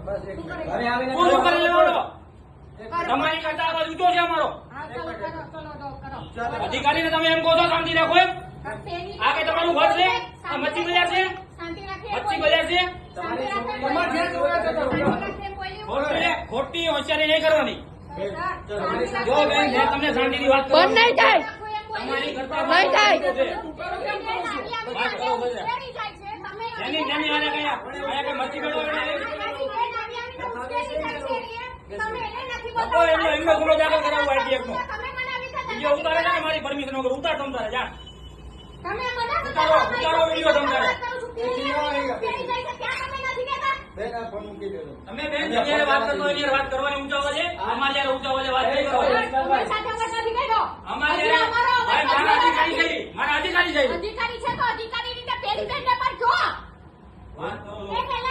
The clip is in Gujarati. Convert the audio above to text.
ઘરે આવીને પૂરું કરી લેવાનો તમારી કરતા આવાજ ઊંચો છે અમારો અધિકારીને તમે એમ કહો છો શાંતિ રાખો એમ આ કે તમારું ઘર છે આ મચ્છી બજાર છે મચ્છી બજાર છે ખોટી હોશિયારી નહીં કરવાની જો બેન મેં તમને શાંતિની વાત બંધ નહીં થાય તમારી કરતા નહીં થાય એની નાની આને કયા આયા કે મચ્છી બજાર એમને ગુનો દાખલ કરાવવો આઈટીએફ નો વિડીયો ઉતારે છે મારી પરમિશન વગર ઉતાર તમ તારે જા ઉતારો વિડીયો તમ તારે તમે બેન જગ્યાએ વાત કરતો એની વાત કરવાની ઊંચા અવાજે અમારે જયારે ઊંચા અવાજે વાત નહીં કરવાની અમારે ભાઈ મારા અધિકારી છે અધિકારી છે તો અધિકારી રીતે પેલી બેન ને પણ જો વાત કરો